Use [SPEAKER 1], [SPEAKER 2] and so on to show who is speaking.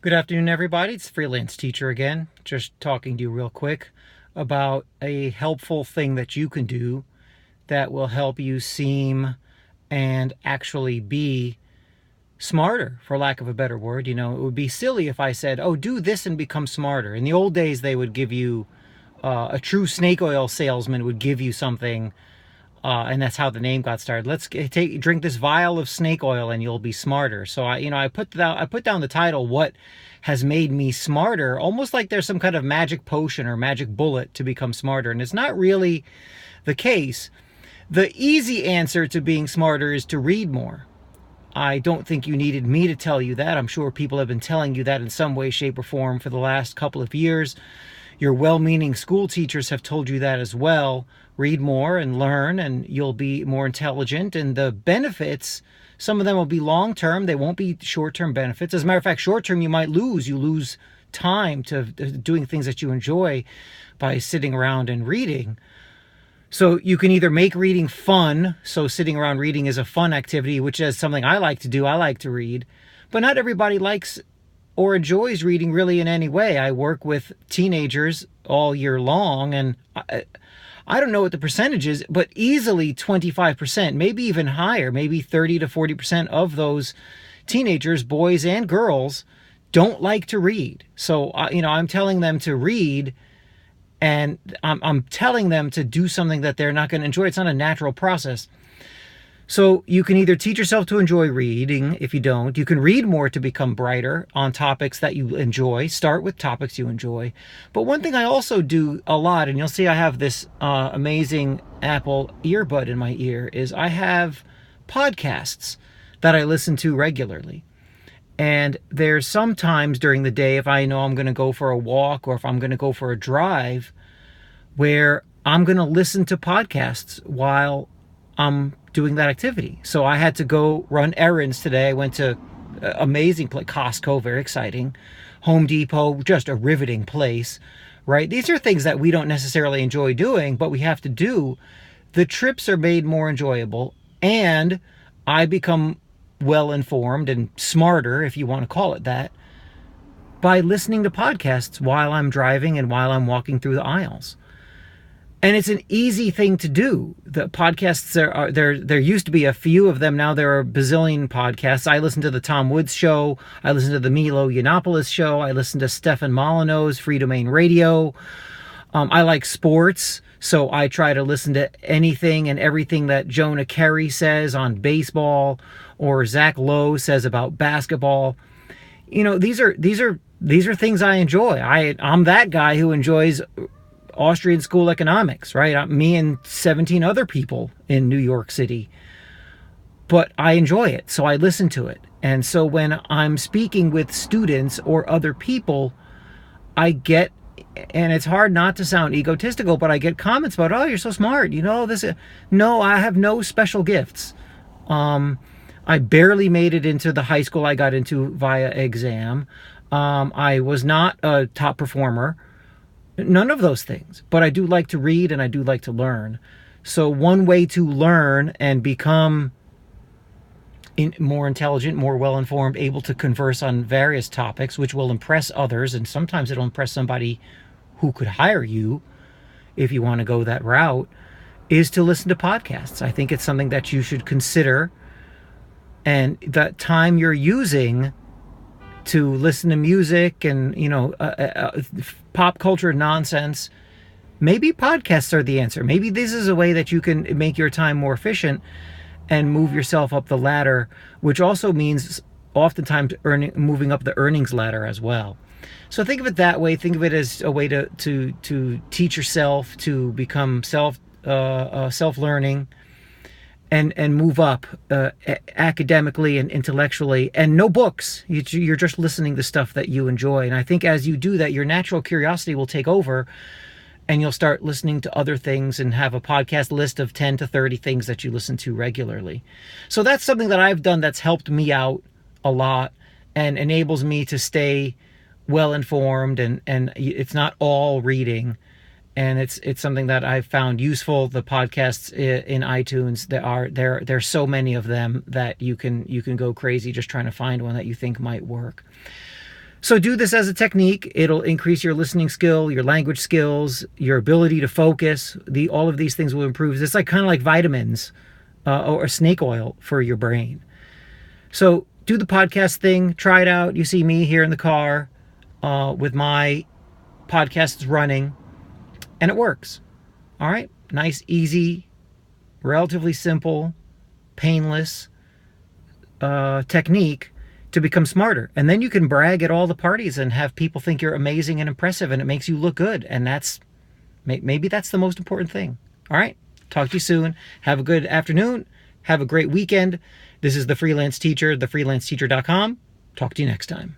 [SPEAKER 1] Good afternoon, everybody. It's Freelance Teacher again. Just talking to you real quick about a helpful thing that you can do that will help you seem and actually be smarter, for lack of a better word. You know, it would be silly if I said, oh, do this and become smarter. In the old days, they would give you, a true snake oil salesman would give you something, and that's how the name got started. Let's drink this vial of snake oil and you'll be smarter. So I put down the title, What Has Made Me Smarter, almost like there's some kind of magic potion or magic bullet to become smarter. And it's not really the case. The easy answer to being smarter is to read more. I don't think you needed me to tell you that. I'm sure people have been telling you that in some way, shape, or form for the last couple of years. Your well-meaning school teachers have told you that as well. Read more and learn, and you'll be more intelligent. And the benefits, some of them will be long-term. They won't be short-term benefits. As a matter of fact, short-term, you might lose. You lose time to doing things that you enjoy by sitting around and reading. So you can either make reading fun. So sitting around reading is a fun activity, which is something I like to do. I like to read. But not everybody likes or enjoys reading really in any way. I work with teenagers all year long, and I don't know what the percentage is, but easily 25%, maybe even higher, maybe 30 to 40% of those teenagers, boys and girls, don't like to read. So, I'm telling them to read, and I'm telling them to do something that they're not going to enjoy. It's not a natural process. So you can either teach yourself to enjoy reading. If you don't, you can read more to become brighter on topics that you enjoy. Start with topics you enjoy. But one thing I also do a lot, and you'll see I have this amazing Apple earbud in my ear, is I have podcasts that I listen to regularly. And there's sometimes during the day, if I know I'm going to go for a walk or if I'm going to go for a drive, where I'm going to listen to podcasts while I'm doing that activity. So I had to go run errands today. I went to amazing place, Costco, very exciting. Home Depot, just a riveting place, right? These are things that we don't necessarily enjoy doing, but we have to do. The trips are made more enjoyable, and I become well informed and smarter, if you want to call it that, by listening to podcasts while I'm driving and while I'm walking through the aisles. And it's an easy thing to do. The podcasts there used to be a few of them. Now there are a bazillion podcasts. I listen to the Tom Woods Show. I listen to the Milo Yiannopoulos Show. I listen to Stefan Molyneux's Free Domain Radio. I like sports, so I try to listen to anything and everything that Jonah Keri says on baseball or Zach Lowe says about basketball. You know, these are things I enjoy. I'm that guy who enjoys Austrian school economics, right? Me and 17 other people in New York City. But I enjoy it, so I listen to it. And so when I'm speaking with students or other people, I get, and it's hard not to sound egotistical, but I get comments about, oh, you're so smart. You know, no, I have no special gifts. I barely made it into the high school I got into via exam. I was not a top performer. None of those things. But I do like to read and I do like to learn. So one way to learn and become more intelligent, more well-informed, able to converse on various topics, which will impress others, and sometimes it'll impress somebody who could hire you if you want to go that route, is to listen to podcasts. I think it's something that you should consider. And that time you're using to listen to music and, pop culture nonsense, maybe podcasts are the answer. Maybe this is a way that you can make your time more efficient and move yourself up the ladder, which also means oftentimes moving up the earnings ladder as well. So think of it that way. Think of it as a way to teach yourself to become self-learning and move up academically and intellectually, and no books. You're just listening to stuff that you enjoy. And I think as you do that, your natural curiosity will take over, and you'll start listening to other things and have a podcast list of 10 to 30 things that you listen to regularly. So that's something that I've done that's helped me out a lot and enables me to stay well informed, and it's not all reading. And it's something that I've found useful. The podcasts in iTunes, there's so many of them that you can go crazy just trying to find one that you think might work. So do this as a technique. It'll increase your listening skill, your language skills, your ability to focus. All of these things will improve. It's like kind of like vitamins or snake oil for your brain. So do the podcast thing. Try it out. You see me here in the car with my podcasts running, and it works. All right? Nice, easy, relatively simple, painless technique to become smarter. And then you can brag at all the parties and have people think you're amazing and impressive, and it makes you look good. And maybe that's the most important thing. All right? Talk to you soon. Have a good afternoon. Have a great weekend. This is The Freelance Teacher, thefreelanceteacher.com. Talk to you next time.